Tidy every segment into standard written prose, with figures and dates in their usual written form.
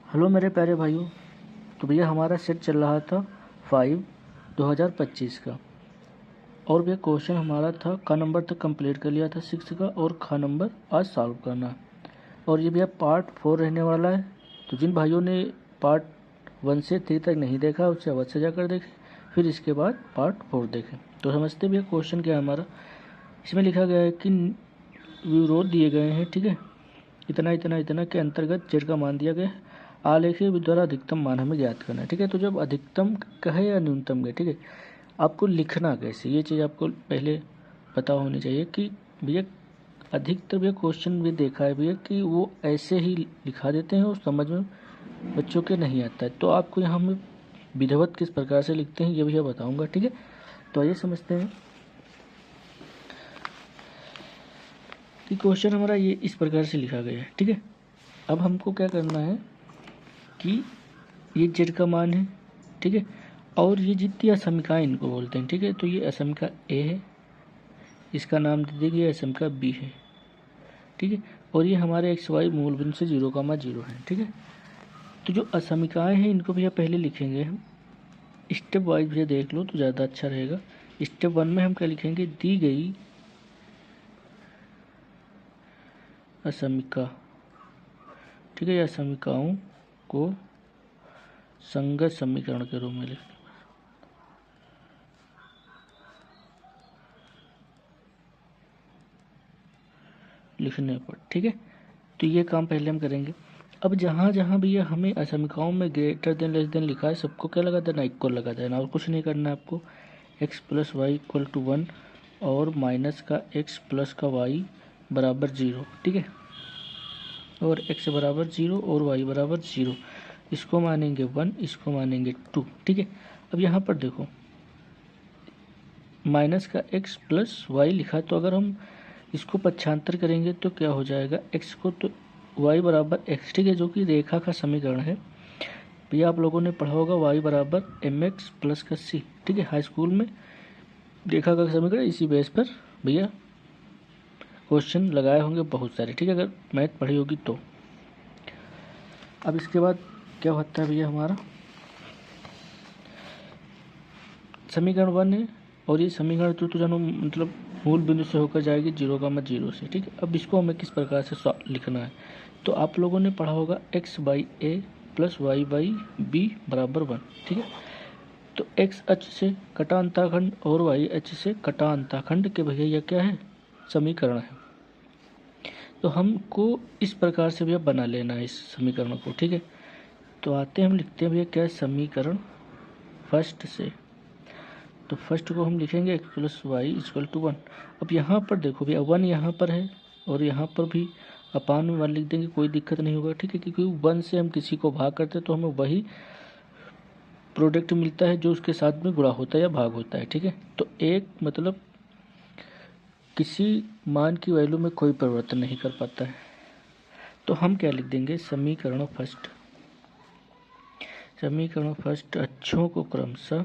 Hello मेरे प्यारे भाइयों। तो भैया हमारा सेट चल रहा था 5 2025 का, और भैया क्वेश्चन हमारा था का नंबर तक कंप्लीट कर लिया था 6 का, और खा नंबर आज सॉल्व करना। और ये भैया पार्ट 4 रहने वाला है। तो जिन भाइयों ने पार्ट 1 से 3 तक नहीं देखा उससे अवश्य जाकर देखें, फिर इसके बाद पार्ट 4 देखें। तो समझते भैया क्वेश्चन क्या है हमारा। इसमें लिखा गया है कि विरोध दिए गए हैं, ठीक है, इतना इतना इतना के अंतर्गत जेड का मान दिया गया है। आलेखीय विधि द्वारा अधिकतम मान हमें ज्ञात करना है, ठीक है। तो जब अधिकतम कहे या न्यूनतम कहे, ठीक है, आपको लिखना कैसे, ये चीज़ आपको पहले पता होनी चाहिए कि भैया अधिकतर भैया क्वेश्चन भी देखा है भैया कि वो ऐसे ही लिखा देते हैं और समझ में बच्चों के नहीं आता है। तो आपको यहाँ में विधिवत किस प्रकार से लिखते हैं ये भैया बताऊँगा, ठीक है। तो आइए समझते हैं कि क्वेश्चन हमारा ये इस प्रकार से लिखा गया है, ठीक है। अब हमको क्या करना है कि ये जेड का मान है, ठीक है, और ये जितनी असमिकाएँ इनको बोलते हैं, ठीक है। तो ये असमिका ए है, इसका नाम दे देंगे, ये असमिका बी है, ठीक है। और ये हमारे एक्स वाई मूल बिंदु से 0,0 है, ठीक है। तो जो असमिकाएँ हैं इनको भैया पहले लिखेंगे हम स्टेप वाइज, भैया देख लो तो ज़्यादा अच्छा रहेगा। स्टेप 1 में हम क्या लिखेंगे, दी गई असमिका, ठीक है, या असमिकाओं को संगत समीकरण के रूप में लिखने पर, ठीक है। तो ये काम पहले हम करेंगे। अब जहाँ जहाँ भी ये हमें असमिकाओं में ग्रेटर देन लेस देन लिखा है सबको क्या लगा देना, इक्वल लगा देना, और कुछ नहीं करना है आपको। x plus y equal to 1 और माइनस का x प्लस का y बराबर 0, ठीक है, और x बराबर 0 और y बराबर 0, इसको मानेंगे 1, इसको मानेंगे 2, ठीक है। अब यहाँ पर देखो माइनस का x प्लस वाई लिखा, तो अगर हम इसको पक्षांतर करेंगे तो क्या हो जाएगा, x को तो y बराबर x, ठीक है, जो कि रेखा का समीकरण है। भैया आप लोगों ने पढ़ा होगा y बराबर mx प्लस का c, ठीक है, हाई स्कूल में रेखा का समीकरण। इसी बेस पर भैया क्वेश्चन लगाए होंगे बहुत सारे, ठीक है, अगर मैथ पढ़ी होगी तो। अब इसके बाद क्या होता है भैया, हमारा समीकरण 1 है और ये समीकरण 2 तो जानो मतलब मूल बिंदु से होकर जाएगी 0,0 से, ठीक है। अब इसको हमें किस प्रकार से लिखना है, तो आप लोगों ने पढ़ा होगा x by a plus y by b बराबर 1, ठीक है। तो x अक्ष से कटा अंतःखंड और y अक्ष से कटा अंतःखंड के भैया यह क्या है, समीकरण है। तो हमको इस प्रकार से भैया बना लेना है इस समीकरण को, ठीक है। तो आते हम लिखते हैं भैया क्या है, समीकरण फर्स्ट से। तो फर्स्ट को हम लिखेंगे x plus y equal to 1। अब यहाँ पर देखो भैया 1 यहाँ पर है और यहाँ पर भी अपान में 1 लिख देंगे, कोई दिक्कत नहीं होगा, ठीक है, क्योंकि 1 से हम किसी को भाग करते हैं तो हमें वही प्रोडक्ट मिलता है जो उसके साथ में गुणा होता है या भाग होता है, ठीक है। तो एक मतलब किसी मान की वैल्यू में कोई परिवर्तन नहीं कर पाता है। तो हम क्या लिख देंगे, समीकरण फर्स्ट अक्षों को क्रमशः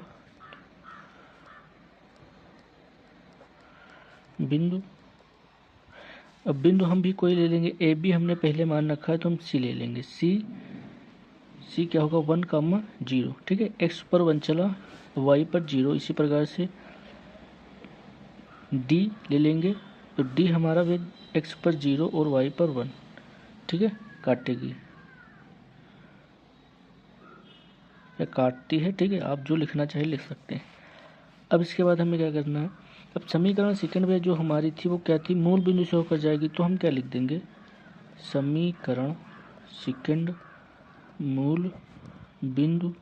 बिंदु, अब बिंदु हम भी कोई ले लेंगे, ए बी हमने पहले मान रखा है तो हम सी ले लेंगे, सी क्या होगा 1,0, ठीक है। एक्स पर 1 चला, वाई पर 0, इसी प्रकार से डी ले लेंगे। तो डी हमारा भी एक्स पर 0 और वाई पर 1, ठीक है, काटेगी या काटती है, ठीक है, आप जो लिखना चाहे लिख सकते हैं। अब इसके बाद हमें क्या करना है, अब समीकरण सेकंड में जो हमारी थी वो क्या थी, मूल बिंदु से होकर जाएगी, तो हम क्या लिख देंगे, समीकरण सेकंड मूल बिंदु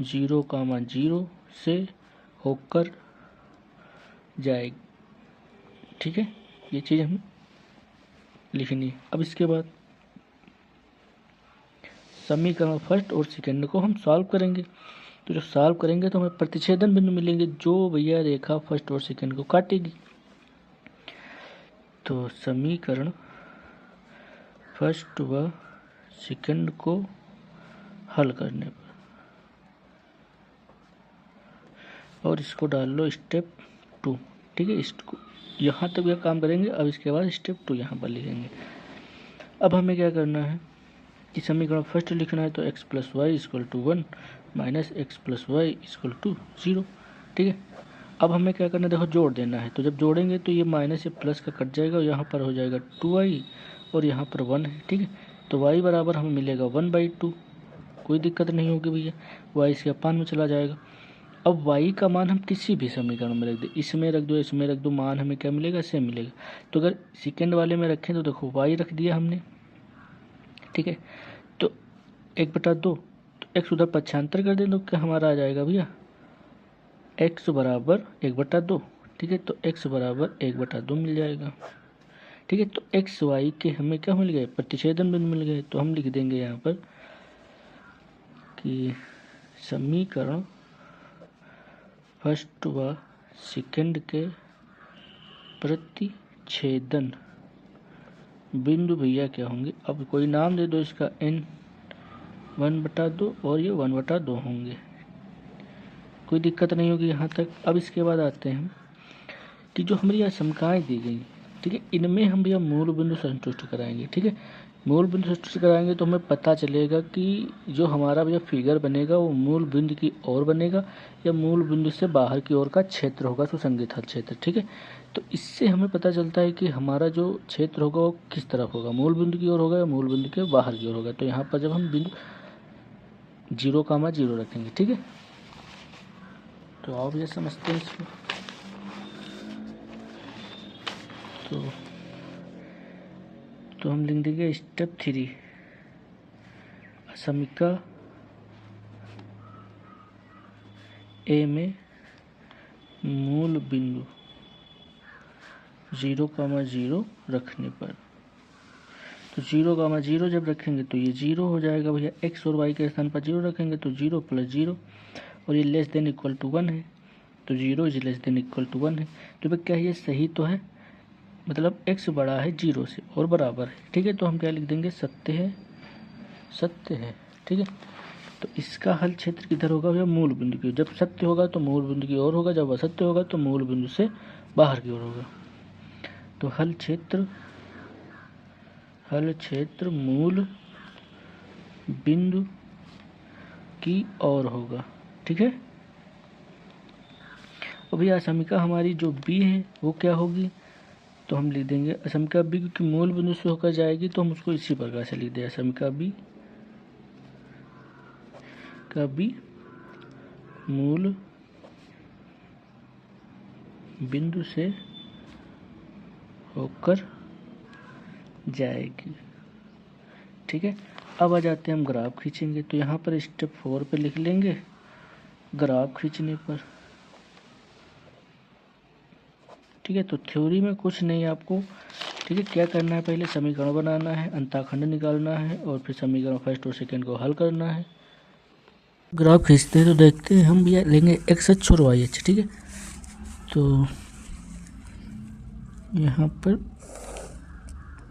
0,0 से होकर जाएगी, ठीक है, ये चीज़ हमें लिखनी है। अब इसके बाद समीकरण फर्स्ट और सेकंड को हम सॉल्व करेंगे। तो जब सॉल्व करेंगे तो हमें प्रतिच्छेदन बिंदु मिलेंगे जो भैया रेखा फर्स्ट और सेकंड को काटेगी। तो समीकरण फर्स्ट व सेकंड को हल करने पर, और इसको डाल लो स्टेप 2, ठीक है, इसको यहाँ तक यह काम करेंगे। अब इसके बाद स्टेप 2 यहाँ पर लिखेंगे। अब हमें क्या करना है, कि समीकरण फर्स्ट लिखना है तो x plus y equal to 1 minus x plus y equal to 0। ठीक है, अब हमें क्या करना है, देखो जोड़ देना है। तो जब जोड़ेंगे तो ये माइनस या प्लस का कट जाएगा और यहाँ पर हो जाएगा 2y और यहाँ पर 1 है। ठीक है, तो y बराबर हमें मिलेगा 1/2, कोई दिक्कत नहीं होगी भैया, y इसके अपान में चला जाएगा। अब y का मान हम किसी भी समीकरण में रख दें, इसमें रख दो, इसमें रख दो, मान हमें क्या मिलेगा, सेम मिलेगा। तो अगर सेकेंड वाले में रखें तो देखो y रख दिया हमने। ठीक है, तो 1/2, तो x उधर पक्षांतर कर दें तो क्या हमारा आ जाएगा भैया, x बराबर 1/2। ठीक है, तो x बराबर 1/2 मिल जाएगा। ठीक है, तो एक्स वाई के हमें क्या मिल गए, प्रतिच्छेदन बिंदु मिल गए। तो हम लिख देंगे यहाँ पर कि समीकरण फर्स्ट व सेकंड के प्रतिच्छेदन बिंदु भैया क्या होंगे, अब कोई नाम दे दो इसका, n 1/2 और ये 1/2 होंगे, कोई दिक्कत नहीं होगी यहाँ तक। अब इसके बाद आते हैं कि जो हमारी आशंकाएँ दी गई, ठीक है, इनमें हम भैया मूल बिंदु संतुष्ट कराएंगे। ठीक है, मूल बिंदु संतुष्ट कराएंगे तो हमें पता चलेगा कि जो हमारा भैया फिगर बनेगा वो मूल बिंदु की ओर बनेगा या मूल बिंदु से बाहर की ओर का क्षेत्र होगा, सुसंगत हल क्षेत्र। ठीक है, तो इससे हमें पता चलता है कि हमारा जो क्षेत्र होगा वो किस तरफ होगा, मूल बिंदु की ओर होगा या मूल बिंदु के बाहर की ओर होगा। तो यहाँ पर जब हम बिंदु 0,0 रखेंगे, ठीक है, तो आप ये समझते हैं इसको। तो हम लिख देंगे स्टेप 3, असमिका ए में मूल बिंदु 0,0 रखने पर, तो 0,0 जब रखेंगे तो ये 0 हो जाएगा भैया, x और y के स्थान पर 0 रखेंगे तो 0 + 0, और ये लेस देन इक्वल टू 1 है, तो 0 is less than equal to 1 है। तो भाई क्या ये सही तो है, मतलब x बड़ा है 0 से और बराबर है। ठीक है, तो हम क्या लिख देंगे, सत्य है, सत्य है। ठीक है, तो इसका हल क्षेत्र किधर होगा भैया, मूल बिंदु की ओर। जब सत्य होगा तो मूल बिंदु की ओर होगा, जब असत्य होगा तो मूल बिंदु से बाहर की ओर होगा। तो हल क्षेत्र मूल बिंदु की ओर होगा। ठीक है, और भैया असमिका हमारी जो बी है वो क्या होगी, तो हम लिख देंगे असमिका बी, क्योंकि मूल बिंदु से होकर जाएगी तो हम उसको इसी प्रकार से लिख दें, असमिका बी का बी मूल बिंदु से होकर जाएगी। ठीक है, अब आ जाते हैं हम ग्राफ खींचेंगे। तो यहाँ पर स्टेप 4 पे लिख लेंगे ग्राफ खींचने पर। ठीक है, तो थ्योरी में कुछ नहीं आपको, ठीक है, क्या करना है, पहले समीकरण बनाना है, अंतःखंड निकालना है और फिर समीकरण फर्स्ट और सेकंड को हल करना है। ग्राफ खींचते हैं तो देखते हैं हम भैया लेंगे एक्स अक्ष और वाई अक्ष। ठीक है, तो यहाँ पर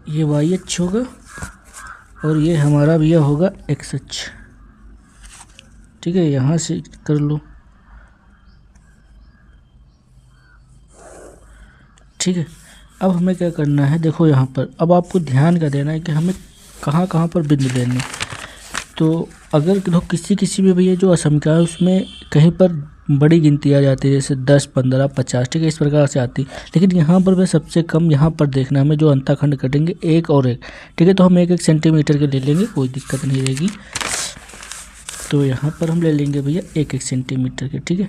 ये वाई अक्ष होगा और ये हमारा भैया होगा एक्स अक्ष। ठीक है, यहाँ से कर लो। ठीक है, अब हमें क्या करना है, देखो यहाँ पर अब आपको ध्यान का देना है कि हमें कहाँ कहाँ पर बिंदु लेने। तो अगर देखो किसी भी भैया जो असमिका है उसमें कहीं पर बड़ी गिनती आ जाती है, जैसे 10, 15, 50, ठीक है, इस प्रकार से आती। लेकिन यहाँ पर भी सबसे कम यहाँ पर देखना हमें, जो अंतःखंड कटेंगे एक और एक। ठीक है, तो हम 1-1 सेंटीमीटर के ले लेंगे, कोई दिक्कत नहीं रहेगी। तो यहाँ पर हम ले लेंगे भैया 1-1 सेंटीमीटर के। ठीक है,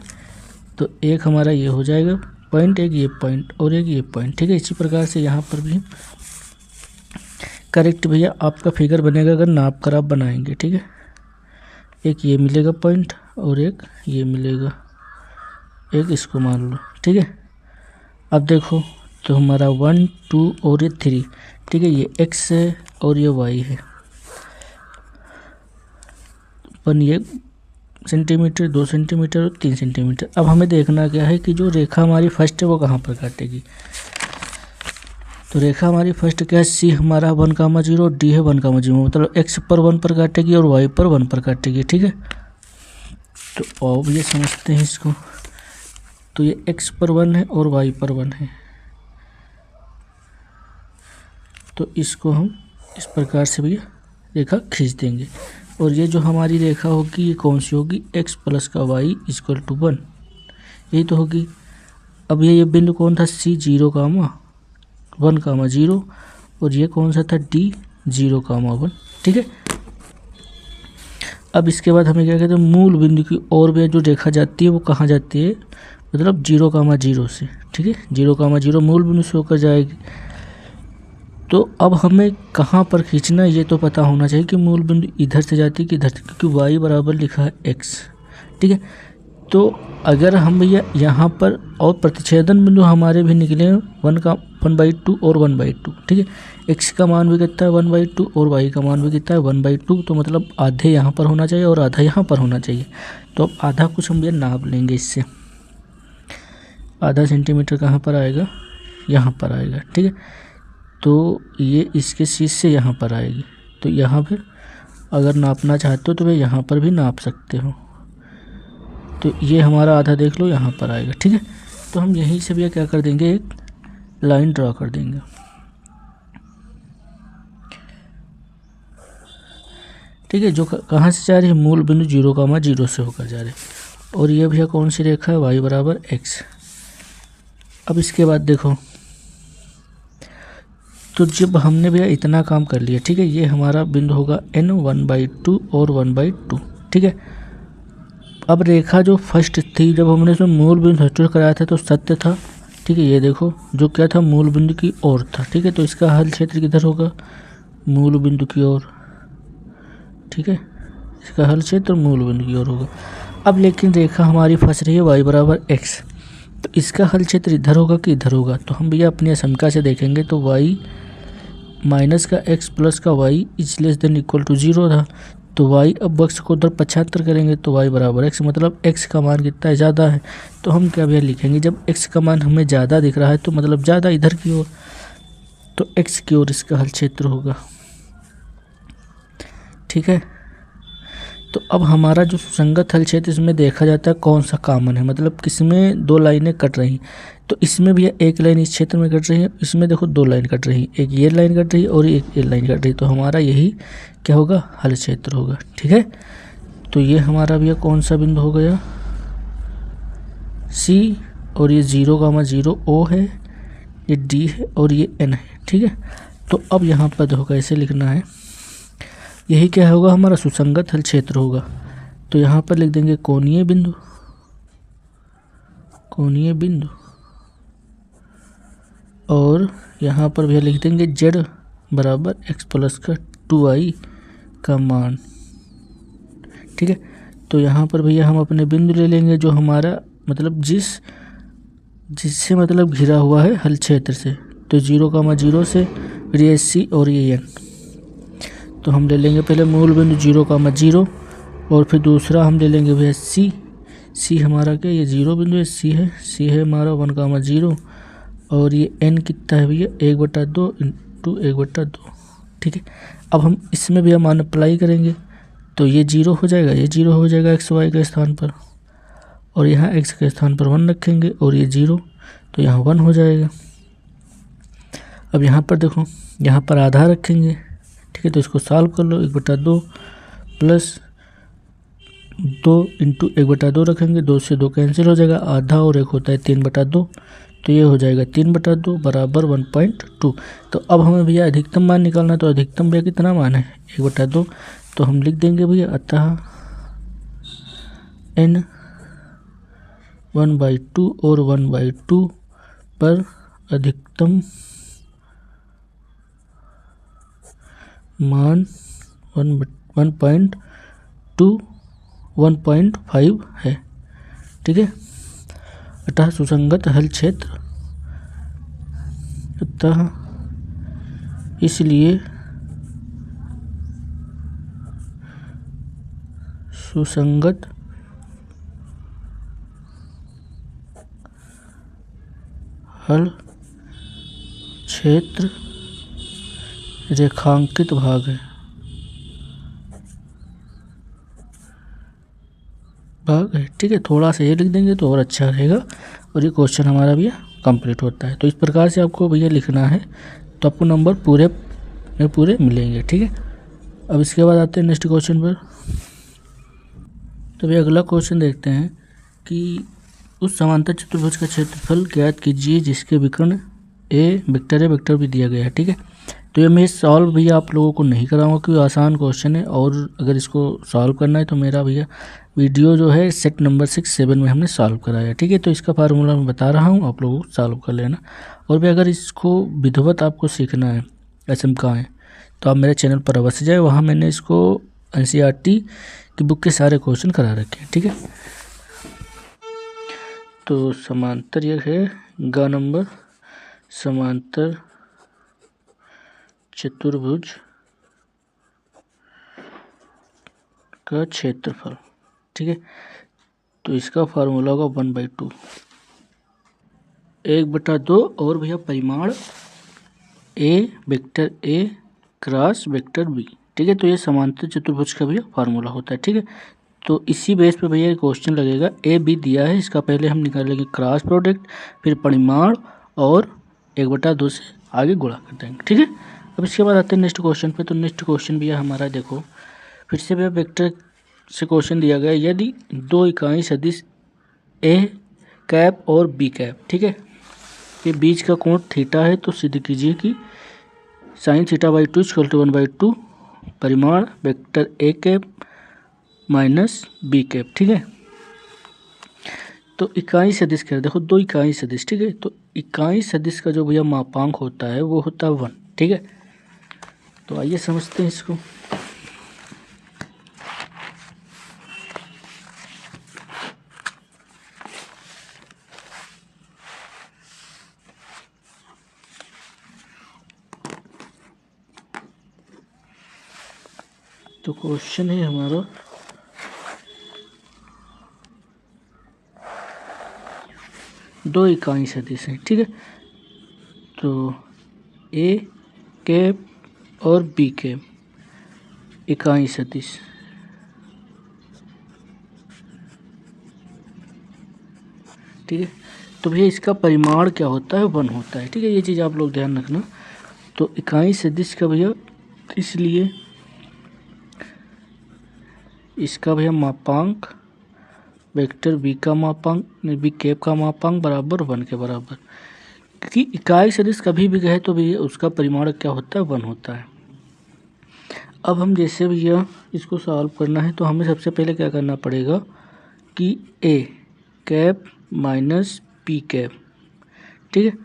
तो एक हमारा ये हो जाएगा पॉइंट, एक ये पॉइंट और एक ये पॉइंट। ठीक है, इसी प्रकार से यहाँ पर भी करेक्ट भैया आपका फिगर बनेगा अगर नाप कर आप बनाएंगे। ठीक है, एक ये मिलेगा पॉइंट और एक ये मिलेगा, एक इसको मान लो। ठीक है, अब देखो तो हमारा 1, 2 और ये 3। ठीक है, ये x है और ये y है, 1 ये सेंटीमीटर, 2 सेंटीमीटर और 3 सेंटीमीटर। अब हमें देखना क्या है कि जो रेखा हमारी फर्स्ट है वो कहाँ पर काटेगी। तो रेखा हमारी फर्स्ट क्या है, सी हमारा 1,0, डी है 1,0, मतलब x पर 1 पर काटेगी और y पर 1 पर काटेगी। ठीक है, तो अब ये समझते हैं इसको। तो ये x पर 1 है और y पर 1 है, तो इसको हम इस प्रकार से भी रेखा खींच देंगे। और ये जो हमारी रेखा होगी ये कौन सी होगी, x प्लस का y इक्वल टू 1, यही तो होगी। अब ये बिंदु कौन था, C 0,1,0 और ये कौन सा था, D 0,1, ठीक है। अब इसके बाद हमें क्या कहते हैं, मूल बिंदु की ओर भी जो रेखा जाती है वो कहाँ जाती है, मतलब 0,0 से, ठीक है। 0,0 मूल बिंदु से होकर जाएगी। तो अब हमें कहाँ पर खींचना है ये तो पता होना चाहिए कि मूल बिंदु इधर से जाती है कि इधर से, क्योंकि y बराबर लिखा है x, ठीक है। तो अगर हम भैया यहाँ पर, और प्रतिच्छेदन बिंदु हमारे भी निकले 1/2 और 1/2, ठीक है। x का मान भी कितना है 1/2 और y का मान भी कितना है 1/2, तो मतलब आधे यहाँ पर होना चाहिए और आधा यहाँ पर होना चाहिए। तो अब आधा कुछ हम भैया नाप लेंगे इससे, आधा सेंटीमीटर कहाँ पर आएगा, यहाँ पर आएगा, ठीक है। तो ये इसके शीर्ष से यहाँ पर आएगी, तो यहाँ पर अगर नापना चाहते हो तो वे यहाँ पर भी नाप सकते हो। तो ये हमारा आधा देख लो यहाँ पर आएगा, ठीक है। तो हम यहीं से भैया क्या कर देंगे, एक लाइन ड्रा कर देंगे, ठीक है, जो कहाँ से जा रही है, मूल बिंदु 0,0 से होकर जा रही है। और ये भैया कौन सी रेखा है, y बराबर x। अब इसके बाद देखो, तो जब हमने भैया इतना काम कर लिया, ठीक है, ये हमारा बिंदु होगा n 1/2 और 1/2, ठीक है। अब रेखा जो फर्स्ट थी, जब हमने इसमें मूल बिंदु सब्स्टिट्यूट कराया था तो सत्य था, ठीक है। ये देखो जो क्या था, मूल बिंदु की ओर था, ठीक है। तो इसका हल क्षेत्र किधर होगा, मूल बिंदु की ओर, ठीक है। इसका हल क्षेत्र मूल बिंदु की ओर होगा। अब लेकिन रेखा हमारी फंस रही है y बराबर x, तो इसका हल क्षेत्र इधर होगा कि इधर होगा। तो हम भैया अपनी आशंका से देखेंगे तो y माइनस का x प्लस का y is less than equal to 0 था। तो y, अब x को उधर 75 करेंगे तो y बराबर x, मतलब x का मान कितना है, ज़्यादा है। तो हम क्या भैया लिखेंगे, जब x का मान हमें ज़्यादा दिख रहा है तो मतलब ज़्यादा इधर की ओर, तो x की ओर इसका हल क्षेत्र होगा, ठीक है। तो अब हमारा जो सुसंगत हल क्षेत्र, इसमें देखा जाता है कौन सा कॉमन है, मतलब किसमें दो लाइनें कट रही। तो इसमें भी एक लाइन इस क्षेत्र में कट रही है, इसमें देखो दो लाइन कट रही है, एक ये लाइन कट रही है और एक ये लाइन कट रही है। तो हमारा यही क्या होगा, हल क्षेत्र होगा, ठीक है। तो ये हमारा भैया कौन सा बिंदु हो गया, C, और ये 0,0 O है, ये D है और ये N है, ठीक है। तो अब यहाँ पर देखो कैसे लिखना है, यही क्या होगा, हमारा सुसंगत हल क्षेत्र होगा। तो यहाँ पर लिख देंगे कोणीय बिंदु, कोणीय बिंदु, और यहाँ पर भी लिख देंगे z बराबर x प्लस का 2i का मान, ठीक है। तो यहाँ पर भैया हम अपने बिंदु ले लेंगे जो हमारा मतलब जिससे मतलब घिरा हुआ है हल क्षेत्र से। तो 0,0 से, फिर ये C और ये N। तो हम ले लेंगे पहले मूल बिंदु 0,0 और फिर दूसरा हम ले लेंगे भैया C हमारा क्या, ये 0 बिंदु है, C है हमारा 1,0 और ये N कितना है भैया 1/2 इंटू 1/2, ठीक है। अब हम इसमें भी मान अप्लाई करेंगे तो ये 0 हो जाएगा, ये 0 हो जाएगा x y के स्थान पर, और यहाँ x के स्थान पर 1 रखेंगे और ये 0, तो यहाँ 1 हो जाएगा। अब यहाँ पर देखो, यहाँ पर आधा रखेंगे, ठीक है। तो इसको सॉल्व कर लो, 1/2 प्लस 2 इंटू 1/2 रखेंगे, 2 से 2 कैंसिल हो जाएगा, आधा और एक होता है 3/2, तो ये हो जाएगा 3/2 बराबर 1.2। तो अब हमें भैया अधिकतम मान निकालना है, तो अधिकतम भैया कितना मान है 1/2, तो हम लिख देंगे भैया अतः n 1/2 और 1/2 पर अधिकतम मान 1.5 है, ठीक है। अतः सुसंगत हल क्षेत्र, अतः इसलिए सुसंगत हल क्षेत्र रेखांकित भाग है, ठीक है। थोड़ा सा ये लिख देंगे तो और अच्छा रहेगा, और ये क्वेश्चन हमारा भैया कंप्लीट होता है। तो इस प्रकार से आपको भैया लिखना है, तो आपको नंबर पूरे मिलेंगे, ठीक है। अब इसके बाद आते हैं नेक्स्ट क्वेश्चन पर। तो ये अगला क्वेश्चन देखते हैं कि उस समांतर चतुर्भुज का क्षेत्रफल ज्ञात कीजिए जिसके विकर्ण ए वेक्टर भी दिया गया है। ठीक है, तो ये मैं सॉल्व भैया आप लोगों को नहीं कराऊंगा क्योंकि आसान क्वेश्चन है, और अगर इसको सॉल्व करना है तो मेरा भैया वीडियो जो है सेट नंबर 6-7 में हमने सॉल्व कराया। ठीक है, तो इसका फार्मूला मैं बता रहा हूँ, आप लोगों को सॉल्व कर लेना। और भी अगर इसको विधिवत आपको सीखना है SM कहाँ है तो आप मेरे चैनल पर अवश्य जाए, वहाँ मैंने इसको NCERT की बुक के सारे क्वेश्चन करा रखे हैं। ठीक है, तो समांतर यह है ग नंबर समांतर चतुर्भुज का क्षेत्रफल। ठीक है, तो इसका फार्मूला होगा 1/2 1/2 और भैया परिमाण A vector A cross vector B. ठीक है, तो ये समांतर चतुर्भुज का भैया फार्मूला होता है। ठीक है, तो इसी बेस पे भैया क्वेश्चन लगेगा। ए बी दिया है, इसका पहले हम निकालेंगे क्रॉस प्रोडक्ट, फिर परिमाण और 1/2 से आगे गुणा कर देंगे। ठीक है, अब इसके बाद आते हैं नेक्स्ट क्वेश्चन पे। तो नेक्स्ट क्वेश्चन भैया हमारा देखो, फिर से भैया वेक्टर से क्वेश्चन दिया गया, यदि दो इकाई सदिश ए कैप और बी कैप, ठीक है, के बीच का कोण थीटा है, तो सिद्ध कीजिए कि साइन θ/2 = 1/2 परिमाण vector a cap minus b cap. ठीक है, तो इकाई सदिश क्या है, देखो दो इकाई सदिश। ठीक है, तो इकाई सदिश का जो भैया मापांक होता है वो होता है 1। ठीक है, तो आइए समझते हैं इसको। तो क्वेश्चन है हमारा दो इकाई सदिश हैं। ठीक है, तो ए कैप और बी कैप इकाई सदिश। ठीक है, तो भैया इसका परिमाण क्या होता है, 1 होता है। ठीक है, ये चीज़ आप लोग ध्यान रखना। तो इकाई सदिश का भैया इसलिए इसका भैया मापांक वेक्टर बी का मापांक बी कैप का मापांक बराबर 1 के बराबर, क्योंकि इकाई सदिश कभी भी कहे तो भैया उसका परिमाण क्या होता है, 1 होता है। अब हम जैसे भैया इसको सॉल्व करना है तो हमें सबसे पहले क्या करना पड़ेगा कि ए कैप माइनस पी कैप, ठीक है,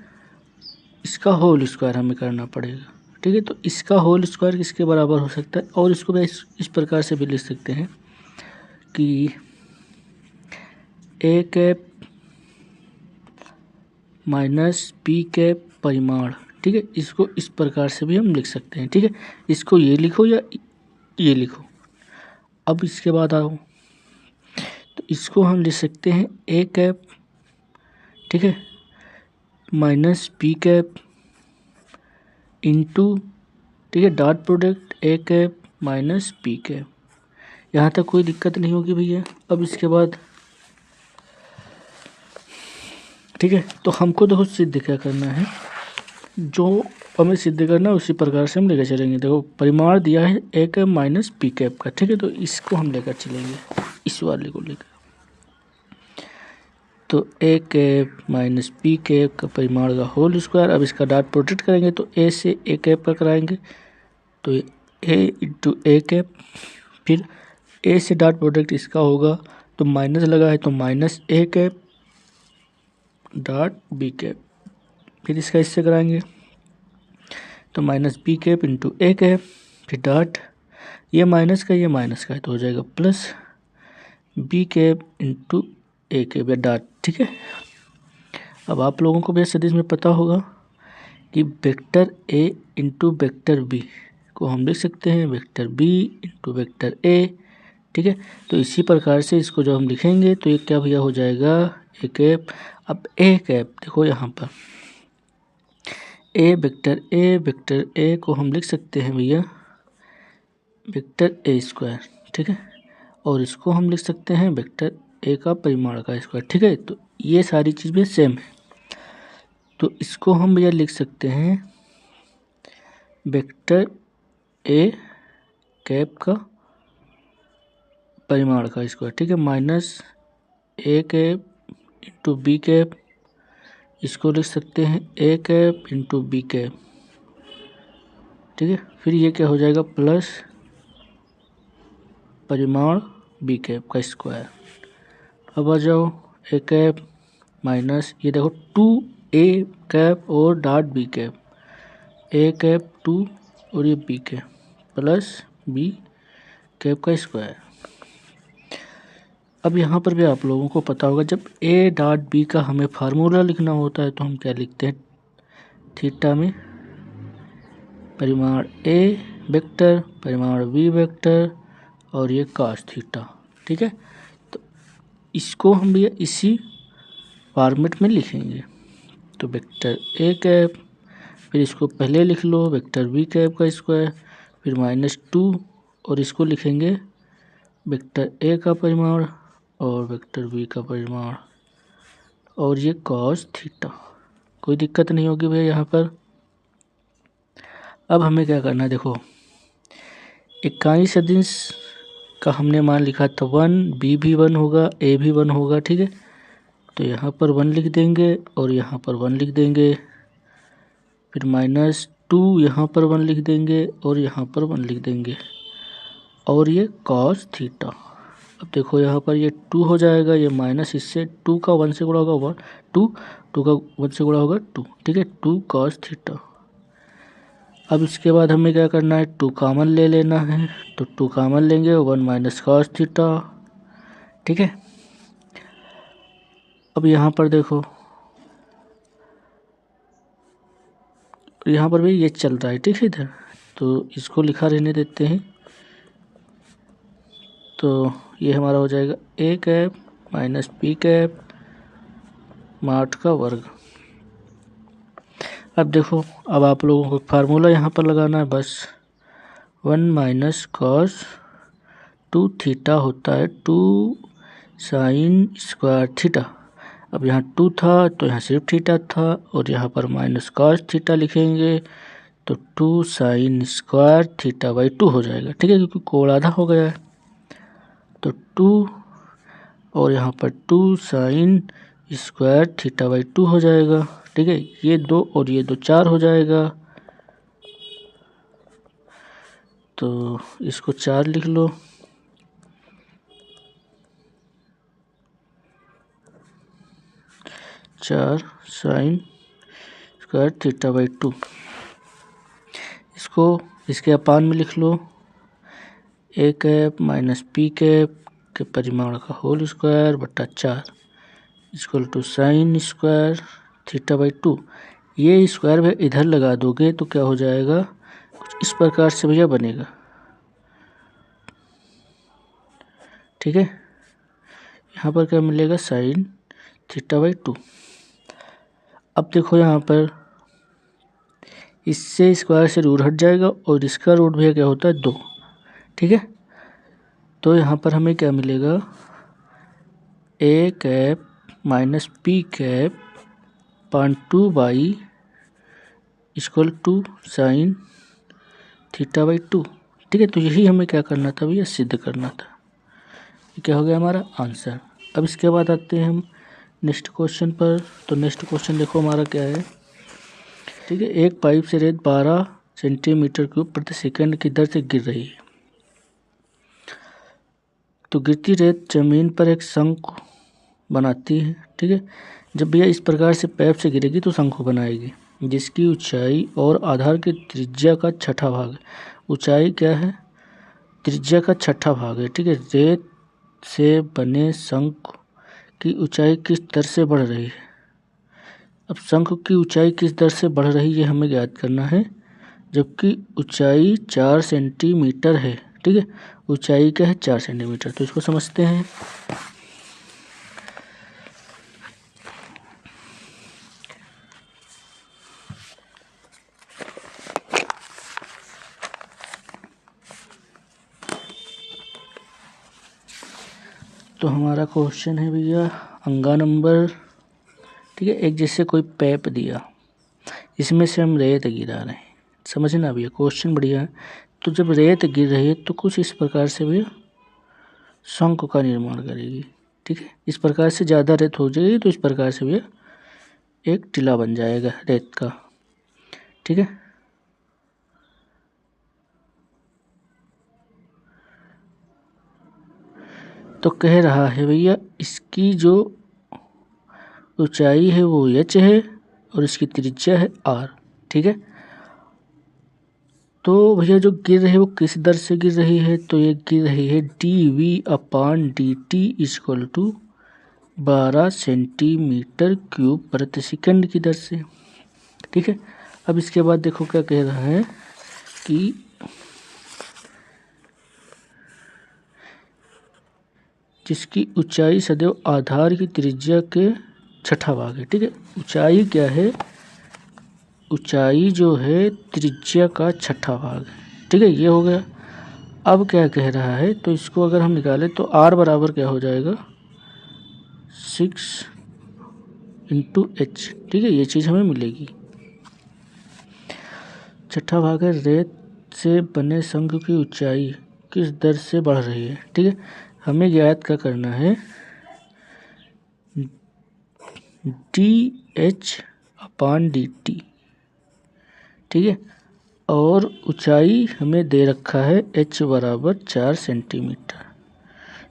इसका होल स्क्वायर हमें करना पड़ेगा। ठीक है, तो इसका होल स्क्वायर किसके बराबर हो सकता है, और इसको भी इस प्रकार से भी लिख सकते हैं कि ए कैप माइनस पी कैप परिमाण। ठीक है, इसको इस प्रकार से भी हम लिख सकते हैं। ठीक है, इसको ये लिखो या ये लिखो। अब इसके बाद आओ, तो इसको हम लिख सकते हैं ए कैप, ठीक है, माइनस पी कैप इंटू, ठीक है, डॉट प्रोडक्ट ए कैप माइनस पी कैप। यहाँ तक कोई दिक्कत नहीं होगी भैया। अब इसके बाद ठीक है, तो हमको देखो सिद्ध क्या करना है, जो हमें सिद्ध करना है उसी प्रकार से हम लेकर चलेंगे। देखो परिमाण दिया है ए कैप माइनस पी कैप का। ठीक है, तो इसको हम लेकर चलेंगे, इस वाले को लेकर। तो ए कैप माइनस पी कैप का परिमाण का होल स्क्वायर। अब इसका डॉट प्रोडक्ट करेंगे तो ए से ए कैप का कराएंगे, तो ए इंटू ए कैप, फिर ए से डॉट प्रोडक्ट इसका होगा तो माइनस लगा है तो minus A cap dot b cap, फिर इसका इससे कराएंगे तो minus b cap into A cap, फिर डॉट ये माइनस का है तो हो जाएगा plus b cap into A cap या डॉट। ठीक है, अब आप लोगों को भी सदिश में पता होगा कि vector a into vector b को हम लिख सकते हैं vector b into vector a. ठीक है, तो इसी प्रकार से इसको जब हम लिखेंगे तो ये क्या भैया हो जाएगा ए कैप। अब ए कैप देखो यहाँ पर ए वेक्टर ए को हम लिख सकते हैं भैया वेक्टर ए स्क्वायर। ठीक है, और इसको हम लिख सकते हैं वेक्टर ए का परिमाण का स्क्वायर। ठीक है, तो ये सारी चीज़ भी सेम है, तो इसको हम भैया लिख सकते हैं वेक्टर ए कैप का परिमाण का स्क्वायर, ठीक है, minus A cap into B cap, इसको लिख सकते हैं A cap into B cap, ठीक है। फिर ये क्या हो जाएगा, प्लस परिमाण बी कैप का स्क्वायर। अब आ जाओ, ए कैप माइनस ये देखो 2a कैप और dot b cap, a cap 2 और ये b cap plus b cap का स्क्वायर। अब यहाँ पर भी आप लोगों को पता होगा, जब ए डॉट बी का हमें फार्मूला लिखना होता है तो हम क्या लिखते हैं, थीटा में परिमाण ए वेक्टर, परिमाण बी वेक्टर और ये cos थीटा, ठीक है। तो इसको हम भी इसी फॉर्मेट में लिखेंगे। तो वेक्टर ए कैप, फिर इसको पहले लिख लो वेक्टर बी कैप का स्क्वायर, फिर -2 और इसको लिखेंगे वेक्टर ए का परिमाण और वेक्टर बी का परिमाण और ये cos थीटा। कोई दिक्कत नहीं होगी भैया यहाँ पर। अब हमें क्या करना है, देखो इकाई सदिश का हमने मान लिखा था 1, बी भी 1 होगा, ए भी 1 होगा, ठीक है। तो यहाँ पर 1 लिख देंगे और यहाँ पर 1 लिख देंगे, फिर -2 यहाँ पर 1 लिख देंगे और यहाँ पर 1 लिख देंगे और ये cos थीटा। अब देखो यहाँ पर ये 2 हो जाएगा, ये माइनस इससे 2 का 1 से गुणा होगा 2, 2 का 1 से गुणा होगा 2, ठीक है, 2 cos थीटा। अब इसके बाद हमें क्या करना है, 2 कॉमन ले लेना है, तो 2 कॉमन लेंगे 1 माइनस cos थीटा, ठीक है। अब यहाँ पर देखो, यहाँ पर भी ये चल रहा है, ठीक है इधर, तो इसको लिखा रहने देते हैं। तो ये हमारा हो जाएगा ए कैप माइनस पी कैप माठ का वर्ग। अब देखो, अब आप लोगों को फार्मूला यहाँ पर लगाना है, बस 1 माइनस कॉस 2 थीटा होता है 2 साइन स्क्वायर थीटा। अब यहाँ 2 था तो यहाँ सिर्फ थीटा था और यहाँ पर माइनस कॉस थीटा लिखेंगे तो 2 साइन स्क्वायर थीटा बाई 2 हो जाएगा, ठीक है, क्योंकि कोण आधा हो गया है। तो 2 और यहाँ पर 2 साइन स्क्वायर थीटा बाई 2 हो जाएगा, ठीक है। ये 2 और ये 2 4 हो जाएगा, तो इसको 4 लिख लो। चार साइन स्क्वायर थीटा बाई 2, इसको इसके अपान में लिख लो a cap minus P cap के परिमाण का होल स्क्वायर बटा 4 equal to sine square theta by 2। ये स्क्वायर में इधर लगा दोगे तो क्या हो जाएगा, कुछ इस प्रकार से भैया बनेगा, ठीक है। यहाँ पर क्या मिलेगा, साइन थीटा बाई 2। अब देखो यहाँ पर इससे स्क्वायर से रूट हट जाएगा और इसका रूट भैया क्या होता है 2, ठीक है। तो यहाँ पर हमें क्या मिलेगा, A cap minus P cap 2 by equal to sine theta by 2, ठीक है। तो यही हमें क्या करना था भैया, सिद्ध करना था। ये क्या हो गया हमारा आंसर। अब इसके बाद आते हैं हम नेक्स्ट क्वेश्चन पर। तो नेक्स्ट क्वेश्चन देखो हमारा क्या है, ठीक है। एक पाइप से रेत 12 सेंटीमीटर क्यूब प्रति सेकंड की दर से गिर रही है। तो गिरती रेत जमीन पर एक शंकु बनाती है, ठीक है। जब भैया इस प्रकार से पाइप से गिरेगी तो शंकु बनाएगी जिसकी ऊंचाई और आधार की त्रिज्या का छठा भाग है। ऊंचाई क्या है, त्रिज्या का छठा भाग है, ठीक है। रेत से बने शंकु की ऊंचाई किस दर से बढ़ रही है। अब शंकु की ऊंचाई किस दर से बढ़ रही है हमें ज्ञात करना है, जबकि ऊंचाई 4 सेंटीमीटर है, ठीक है। ऊंचाई क्या है 4 सेंटीमीटर। तो इसको समझते हैं। तो हमारा क्वेश्चन है भैया अंगा नंबर, ठीक है। एक जैसे कोई पैप दिया, इसमें से हम रेत गिरा रहे हैं, समझना भैया क्वेश्चन बढ़िया है। तो जब रेत गिर रही है तो कुछ इस प्रकार से भी शंकु का निर्माण करेगी। ठीक है, इस प्रकार से ज़्यादा रेत हो जाएगी तो इस प्रकार से भी एक टीला बन जाएगा रेत का। ठीक है, तो कह रहा है भैया इसकी जो ऊंचाई है वो h है और इसकी त्रिज्या है r। ठीक है, तो भैया जो गिर रही है वो किस दर से गिर रही है, तो ये गिर रही है dv/dt equal to 12 centimetre cube प्रति सेकंड की दर से। ठीक है, अब इसके बाद देखो क्या कह रहा है कि जिसकी ऊंचाई सदैव आधार की त्रिज्या के छठा भाग है। ठीक है, ऊंचाई क्या है, ऊंचाई जो है त्रिज्या का छठा भाग है। ठीक है, ये हो गया। अब क्या कह रहा है, तो इसको अगर हम निकालें तो r बराबर क्या हो जाएगा 6 × h। ठीक है, ये चीज़ हमें मिलेगी। छठा भाग है रेत से बने शंख की ऊंचाई किस दर से बढ़ रही है। ठीक है, हमें ज्ञात क्या करना है, dh/dt। ठीक है, और ऊंचाई हमें दे रखा है h बराबर 4 सेंटीमीटर।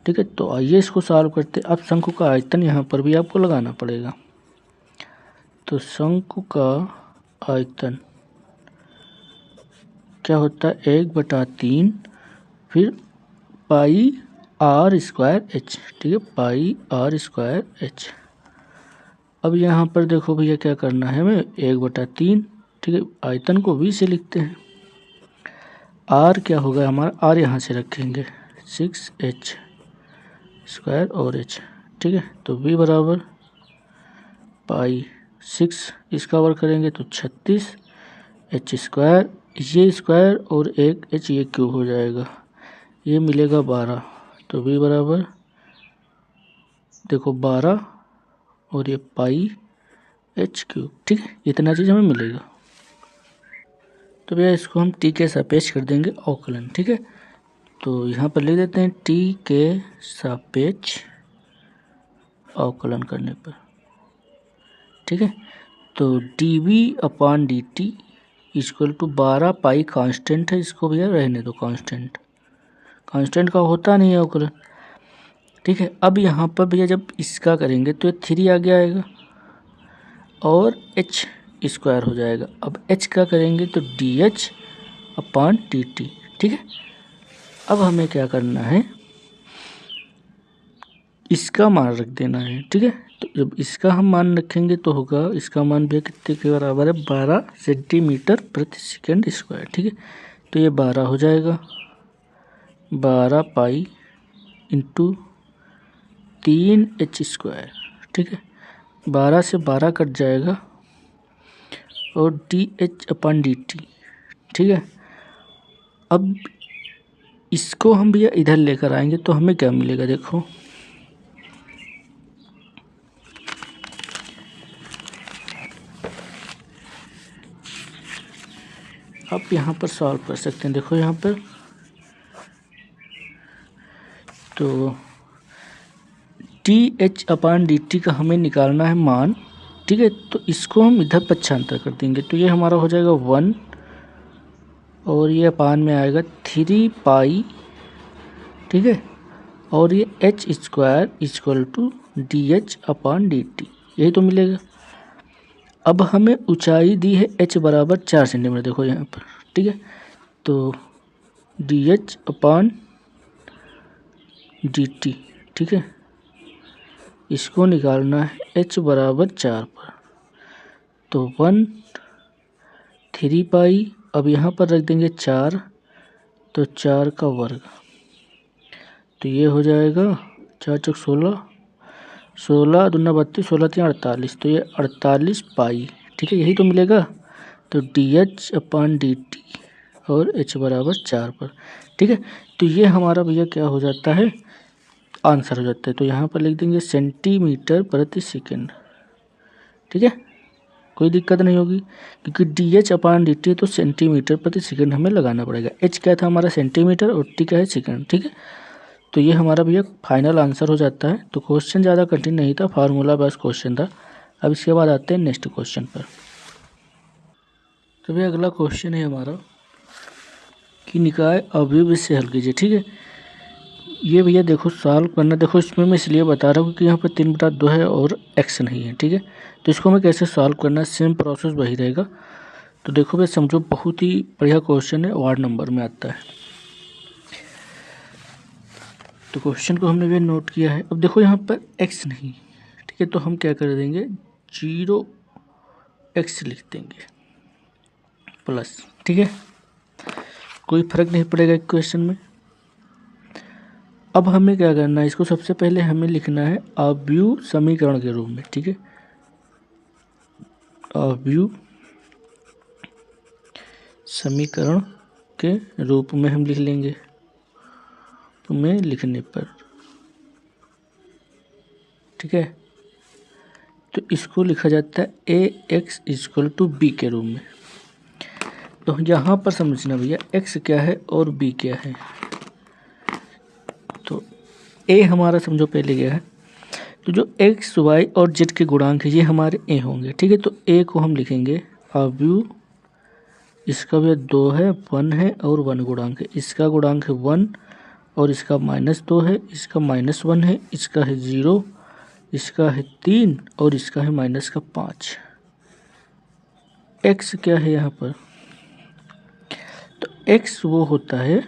ठीक है, तो आइए इसको सॉल्व करते। अब शंकु का आयतन यहाँ पर भी आपको लगाना पड़ेगा। तो शंकु का आयतन क्या होता है 1/3 फिर पाई r स्क्वायर h। ठीक है, पाई r स्क्वायर h। अब यहाँ पर देखो भैया क्या करना है हमें 1/3। ठीक है, आयतन को v से लिखते हैं। r क्या होगा हमारा, r यहाँ से रखेंगे 6h स्क्वायर और h। ठीक है, तो v बराबर पाई 6 इसका वर्ग करेंगे तो 36 h स्क्वायर, ये स्क्वायर और एक h ये क्यूब हो जाएगा, ये मिलेगा 12। तो v बराबर देखो 12 और ये पाई h क्यूब। ठीक है, इतना चीज़ हमें मिलेगा। तो भैया इसको हम t के सापेक्ष कर देंगे अवकलन। ठीक है, तो यहाँ पर लिख देते हैं t के सापेक्ष अवकलन करने पर। ठीक है, तो dv/dt equal to 12 pi constant है, इसको भैया रहने दो कांस्टेंट, कांस्टेंट का होता नहीं है अवकलन। ठीक है, अब यहाँ पर भैया जब इसका करेंगे तो ये 3 आगे आएगा और h स्क्वायर हो जाएगा। अब h का करेंगे तो dh/dt। ठीक है, अब हमें क्या करना है, इसका मान रख देना है। ठीक है, तो जब इसका हम मान रखेंगे तो होगा इसका मान भी कितने के बराबर है 12 सेंटीमीटर प्रति सेकंड स्क्वायर। ठीक है, तो ये 12 हो जाएगा, 12 पाई इंटू 3h स्क्वायर। ठीक है, 12 से 12 कट जाएगा और dh/dt। ठीक है, अब इसको हम भैया इधर लेकर आएंगे तो हमें क्या मिलेगा, देखो आप यहाँ पर सॉल्व कर सकते हैं। देखो यहाँ पर तो dh/dt का हमें निकालना है मान। ठीक है, तो इसको हम इधर पक्षांतर कर देंगे तो ये हमारा हो जाएगा 1 और ये अपान में आएगा 3 पाई। ठीक है, और ये h square equal to dh/dt, यही तो मिलेगा। अब हमें ऊंचाई दी है h बराबर 4 सेंटीमीटर, देखो यहाँ पर। ठीक है, तो dh/dt। ठीक है, इसको निकालना है h बराबर 4 पर, तो 3 पाई, अब यहाँ पर रख देंगे 4, तो 4 का वर्ग, तो ये हो जाएगा 4 चौक 16, 16 दूना 32, 16 3 48, तो ये 48 पाई। ठीक है, यही तो मिलेगा। तो dh/dt और h बराबर 4 पर। ठीक है, तो ये हमारा भैया क्या हो जाता है, आंसर हो जाता है। तो यहाँ पर लिख देंगे सेंटीमीटर प्रति सेकंड। ठीक है, कोई दिक्कत नहीं होगी, क्योंकि DH/dt तो सेंटीमीटर प्रति सेकंड हमें लगाना पड़ेगा। H क्या था हमारा सेंटीमीटर और T क्या है सेकंड, ठीक है। तो ये हमारा भैया फाइनल आंसर हो जाता है। तो क्वेश्चन ज़्यादा कठिन नहीं था, फार्मूला बेस क्वेश्चन था। अब इसके बाद आते हैं नेक्स्ट क्वेश्चन पर। तो भैया अगला क्वेश्चन है हमारा कि निकाय अवयव से हल कीजिए, ठीक है। ये भैया देखो सॉल्व करना, देखो इसमें मैं इसलिए बता रहा हूँ क्योंकि यहाँ पर 3/2 है और x नहीं है, ठीक है। तो इसको हमें कैसे सॉल्व करना है, सेम प्रोसेस वही रहेगा। तो देखो भैया समझो, बहुत ही बढ़िया क्वेश्चन है, वार्ड नंबर में आता है। तो क्वेश्चन को हमने भी नोट किया है। अब देखो यहाँ पर x नहीं, ठीक है, तो हम क्या कर देंगे 0x लिख देंगे प्लस, ठीक है, कोई फर्क नहीं पड़ेगा क्वेश्चन में। अब हमें क्या करना है, इसको सबसे पहले हमें लिखना है अवयव समीकरण के रूप में, ठीक है। अवयव समीकरण के रूप में हम लिख लेंगे, तो में लिखने पर, ठीक है। तो इसको लिखा जाता है ax = b के रूप में। तो यहाँ पर समझना भैया x क्या है और b क्या है। तो a हमारा समझो पहले क्या है, तो जो x, y और z के गुणांक है ये हमारे a होंगे, ठीक है। तो a को हम लिखेंगे अवयव, इसका भी 2 है, 1 है और 1 गुणांक है। इसका गुणांक है 1 और इसका -2 है, इसका -1 है, इसका है 0, इसका है 3 और इसका है -5। x क्या है यहाँ पर, तो x वो होता है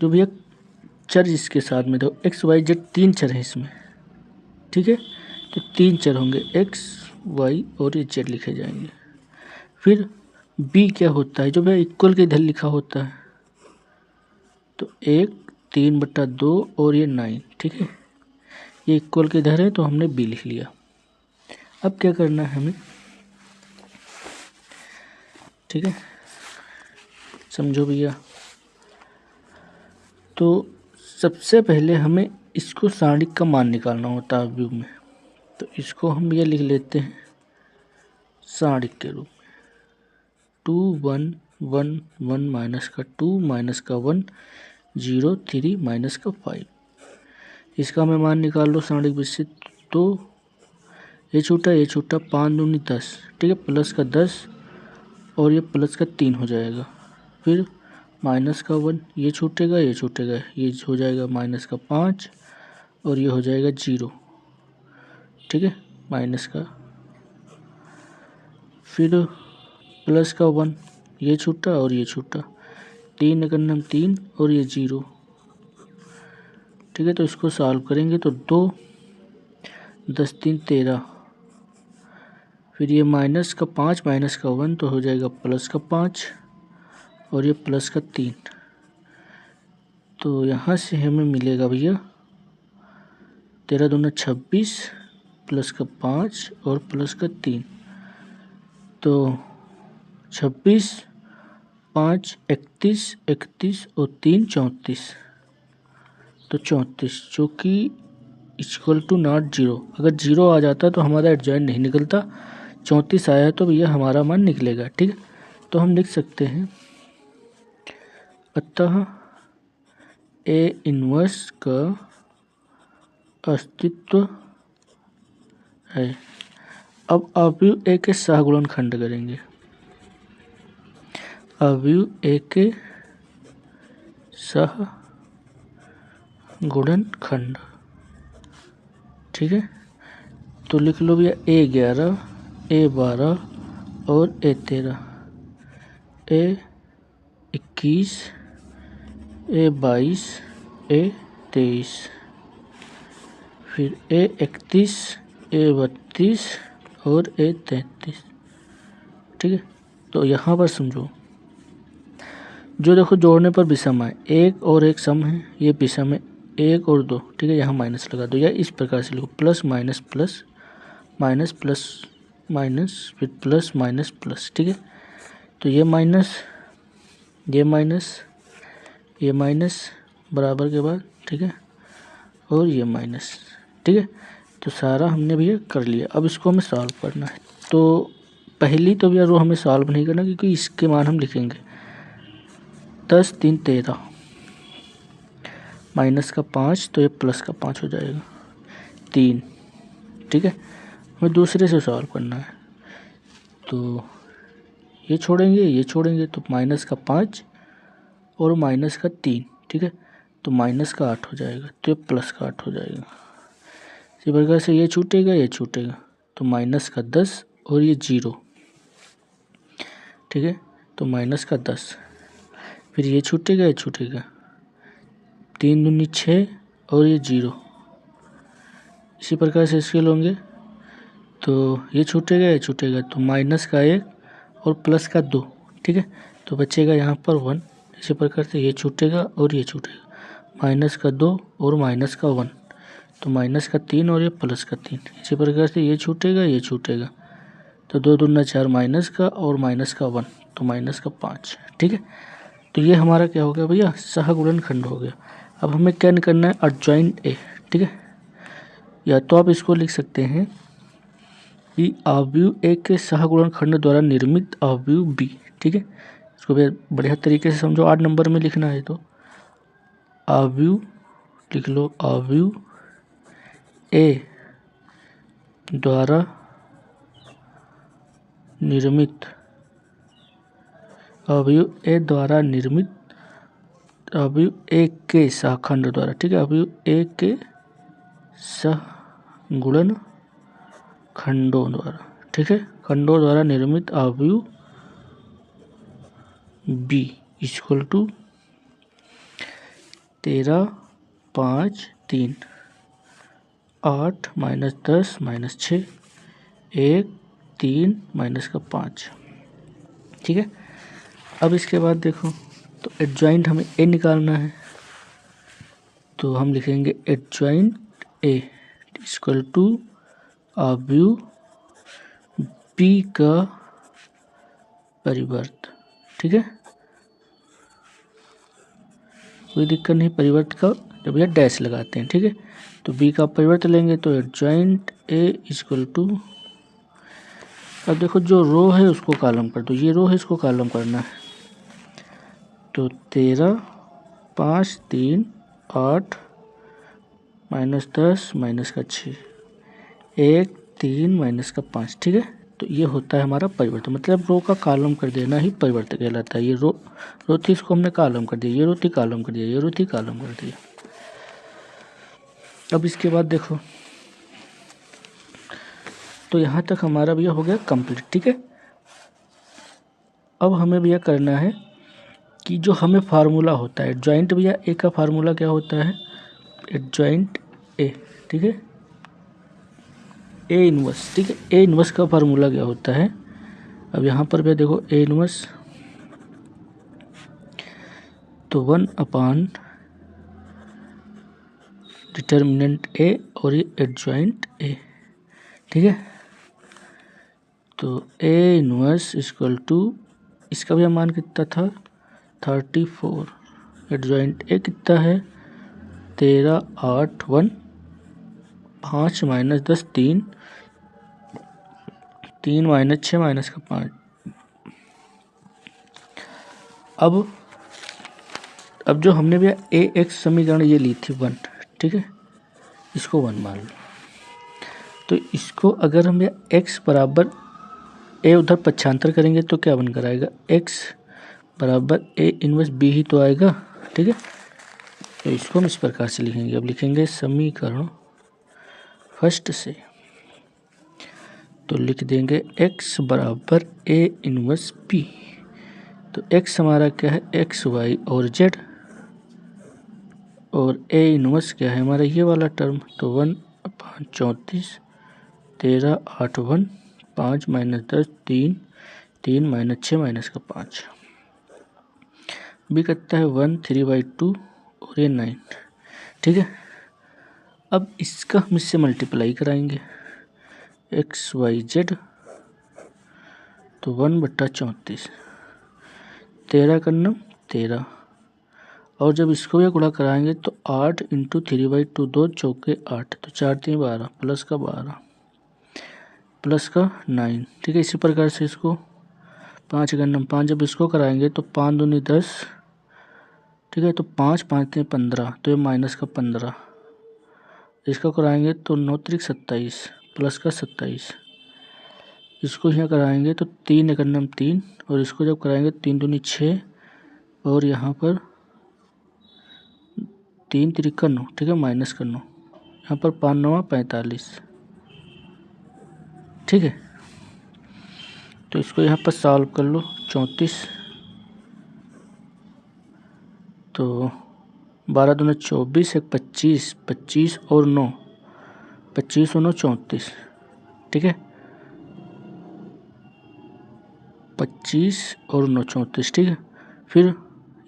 जो भैया चर जिसके साथ में, देखो x y z 3 चर हैं इसमें, ठीक है। तो 3 चर होंगे x y और ये z लिखे जाएंगे। फिर b क्या होता है, जो भैया इक्वल के इधर लिखा होता है, तो 1 3/2 और ये 9, ठीक है। ये इक्वल के इधर है तो हमने b लिख लिया। अब क्या करना है हमें, ठीक है, समझो भैया। तो सबसे पहले हमें इसको सारणिक का मान निकालना होता है अवयव में। तो इसको हम ये लिख लेते हैं सारणिक के रूप में 2 1 1 1 -2 -1 0 3 -5। इसका हमें मान निकाल लो सारणिक विधि। तो ये छूटा 5 दूनी 10, ठीक है, प्लस का 10 और ये प्लस का 3 हो जाएगा। फिर -1 ये छूटेगा, ये छूटेगा, ये हो जाएगा -5 और ये हो जाएगा 0, ठीक है, माइनस का। फिर प्लस का 1 ये छूटा और ये छूटा, 3 एकम 3 और ये 0, ठीक है। तो इसको सॉल्व करेंगे तो 2 10 3 13, फिर ये -5 -1 तो हो जाएगा प्लस का 5 और ये प्लस का 3। तो यहाँ से हमें मिलेगा भैया 13 दूना 26 प्लस का 5 और प्लस का 3। तो 26 5 31 31 और 3 34। तो 34 जो कि = 0। अगर 0 आ जाता तो हमारा एडजॉइंट नहीं निकलता, 34 आया तो भैया हमारा मान निकलेगा, ठीक है। तो हम लिख सकते हैं अतः A इन्वर्स का अस्तित्व है। अब अवयव A के सहगुणनखंड करेंगे, अवयव A के सहगुणनखंड, ठीक है। तो लिख लो भैया A11 A12 और A13, A21 A22 A23, फिर A31 A32 और A33, ठीक है। तो यहाँ पर समझो, जो देखो जोड़ने पर विषम है, 1 और 1 सम है, ये विषम है 1 और 2, ठीक है। यहाँ माइनस लगा दो या इस प्रकार से लिखो plus minus plus minus plus minus फिर प्लस माइनस प्लस, ठीक है। तो ये माइनस ये माइनस ये माइनस बराबर के बाद, ठीक है, और ये माइनस, ठीक है। तो सारा हमने भी कर लिया। अब इसको हमें सॉल्व करना है। तो पहली तो भैया रो हमें सॉल्व नहीं करना, क्योंकि इसके मान हम लिखेंगे 10 3 13 माइनस का 5, तो ये प्लस का 5 हो जाएगा 3। ठीक है, हमें दूसरे से सॉल्व करना है, तो ये छोड़ेंगे तो माइनस का 5 और माइनस का 3। ठीक है, तो माइनस का 8 हो जाएगा, तो ये प्लस का 8 हो जाएगा। इसी प्रकार से ये छूटेगा, तो माइनस का 10 और ये 0। ठीक है, तो माइनस का 10, फिर ये छूटेगा 3 दूनी 6 और ये 0। इसी प्रकार से इसके होंगे, तो ये छूटेगा तो माइनस का 1 और प्लस का 2। ठीक है, तो बचेगा यहाँ पर 1। इसी प्रकार से ये छूटेगा और ये छूटेगा, माइनस का 2 और माइनस का 1, तो माइनस का 3 और ये प्लस का 3। इसी प्रकार से ये छूटेगा, तो 2 दूना 4 माइनस का और माइनस का 1, तो माइनस का 5। ठीक है, तो ये हमारा क्या हो गया भैया, सहगुणनखंड हो गया। अब हमें क्या करना है, एडजॉइंट ए। ठीक है, या तो आप इसको लिख सकते हैं कि अवयव ए के सहगुणनखंड द्वारा निर्मित अवयव बी। ठीक है, इसको भी बढ़िया तरीके से समझो, 8 नंबर में लिखना है, तो अवयव लिख लो, अवयव ए द्वारा निर्मित अवयव ए के सहखंड द्वारा। ठीक है, अवयव ए के सहगुणन खंडों द्वारा। ठीक है, खंडों द्वारा निर्मित अवयव b equal to 13 5 3 8 minus 10 minus 6 1 3 minus का 5। ठीक है, अब इसके बाद देखो, तो एडजॉइंट हमें ए निकालना है, तो हम लिखेंगे एडजॉइंट ए इक्वल टू अवयव बी का परिवर्त। ठीक है, कोई दिक्कत नहीं, परिवर्त का जब यह डैश लगाते हैं। ठीक है, तो बी का परिवर्त लेंगे, तो एडजॉइंट ए इक्वल टू, अब देखो जो रो है उसको कॉलम कर दो, ये रो है इसको कॉलम करना है, तो 13 5 3 8 माइनस 10 माइनस का 6 1 3 माइनस का 5। ठीक है, तो ये होता है हमारा परिवर्तन, मतलब रो का कॉलम कर देना ही परिवर्तन कहलाता है। ये रो थी, इसको हमने कॉलम कर दिया, ये रो थी कॉलम कर दिया, ये रो थी कॉलम कर दिया। अब इसके बाद देखो, तो यहाँ तक हमारा भैया हो गया कंप्लीट। ठीक है, अब हमें भैया करना है कि जो हमें फार्मूला होता है एडजॉइंट, भैया ए का फार्मूला क्या होता है, एडजॉइंट ए। ठीक है, ए इनवर्स। ठीक है, ए इनवर्स का फार्मूला क्या होता है, अब यहाँ पर भैया देखो ए इनवर्स, तो 1 अपान डिटर्मिनेंट ए और ये एडजॉइंट ए। ठीक है, तो ए इनवर्स इक्वल टू, इसका भी मान कितना था 34, एडजॉइंट ए कितना है 13 8 1 5 माइनस 10 3 3 माइनस 6 माइनस का 5। अब जो हमने भी ए एक्स समीकरण ये ली थी 1। ठीक है, इसको 1 मान लो, तो इसको अगर हम एक्स बराबर ए उधर पक्षांतर करेंगे तो क्या बनकर आएगा, एक्स बराबर ए इनवर्स बी ही तो आएगा। ठीक है, तो इसको हम इस प्रकार से लिखेंगे, अब लिखेंगे समीकरण फर्स्ट से, तो लिख देंगे एक्स बराबर ए इनवर्स बी, तो एक्स हमारा क्या है एक्स वाई और जेड, और ए इनवर्स क्या है हमारा ये वाला टर्म, तो 1/34 13 8 1 5 माइनस 10 3 3 माइनस 6 माइनस का 5, बी करता है 1 3/2 और ये 9। ठीक है, अब इसका हम इससे मल्टीप्लाई कराएंगे, एक्स वाई जेड, तो 1/34 13 करना 13, और जब इसको भी गुणा कराएंगे तो 8 × 3/2 2 चौके 8, तो 4 3 12 प्लस का 12, प्लस का 9, ठीक है। इसी प्रकार से इसको 5 का 5, जब इसको कराएंगे तो 5 दूनी 10, ठीक है। तो 5 5 15, तो ये माइनस का 15। इसका कराएंगे तो 9 त्रिक 27 प्लस का 27। इसको यहाँ कराएंगे तो 3 एक 3, और इसको जब कराएंगे 3 दूनी 6, और यहाँ पर 3 त्रिक 9, ठीक है, माइनस का 9। यहाँ पर 5 9 45, ठीक है। तो इसको यहाँ पर सॉल्व कर लो। 34, तो 12 दूना 24, एक 25, 25 और 9, 25 और 9 34, ठीक है। 25 और 9 34, ठीक है। फिर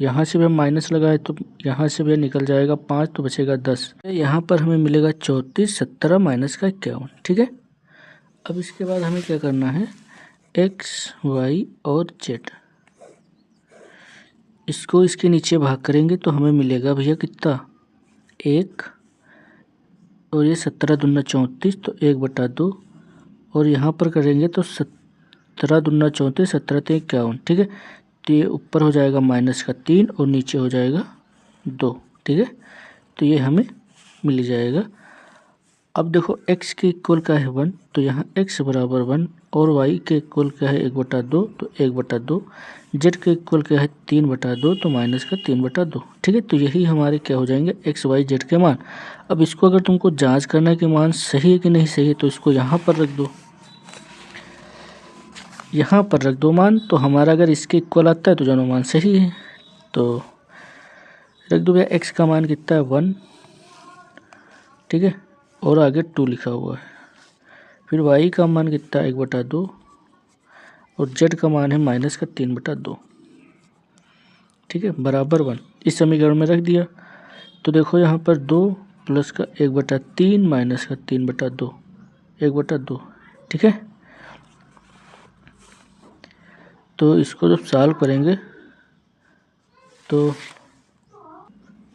यहाँ से भी हम माइनस लगाए तो यहाँ से भी निकल जाएगा 5, तो बचेगा 10। यहाँ पर हमें मिलेगा 34, 17 माइनस का 51, ठीक है। अब इसके बाद हमें क्या करना है, एक्स वाई और जेड, इसको इसके नीचे भाग करेंगे तो हमें मिलेगा भैया कितना, 1, और ये 17 दूना 34, तो 1/2, और यहाँ पर करेंगे तो 17 दूना 34, 17 3 51, ठीक है। तो ये ऊपर हो जाएगा माइनस का 3 और नीचे हो जाएगा 2, ठीक है। तो ये हमें मिल जाएगा। अब देखो x के इक्वल का है 1, तो यहाँ x बराबर 1, और y के इक्वल का है 1/2, तो 1/2, z के इक्वल का है 3/2, तो माइनस का 3/2, ठीक है। तो यही हमारे क्या हो जाएंगे, x y z के मान। अब इसको अगर तुमको जांच करना है कि मान सही है कि नहीं सही है, तो इसको यहाँ पर रख दो, यहाँ पर रख दो मान। तो हमारा अगर इसके इक्वल आता है तो दोनों मान सही है, तो रख दो भैया। x का मान कितना है 1, ठीक है, और आगे 2 लिखा हुआ है। फिर y का मान कितना है 1/2, और z का मान है माइनस का 3/2, ठीक है, बराबर 1। इस समीकरण में रख दिया। तो देखो यहाँ पर 2 प्लस का 1/3 माइनस का 3/2, 1/2, ठीक है। तो इसको जब सॉल्व करेंगे तो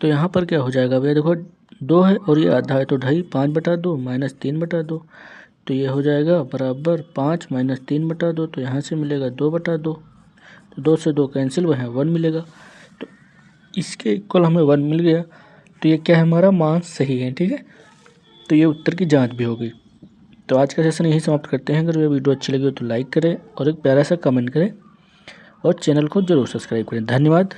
यहाँ पर क्या हो जाएगा भैया, देखो 2 है और ये आधा है, तो 2.5, 5/2 माइनस 3/2, तो ये हो जाएगा बराबर 5 माइनस 3/2, तो यहाँ से मिलेगा 2/2, तो 2 से 2 कैंसिल, वह 1 मिलेगा। तो इसके इक्वल हमें 1 मिल गया। तो ये क्या है, हमारा मान सही है, ठीक है। तो ये उत्तर की जांच भी हो गई। तो आज का सेशन यही समाप्त करते हैं। अगर ये वीडियो अच्छी लगी हो तो लाइक करें और एक प्यारा सा कमेंट करें, और चैनल को जरूर सब्सक्राइब करें। धन्यवाद।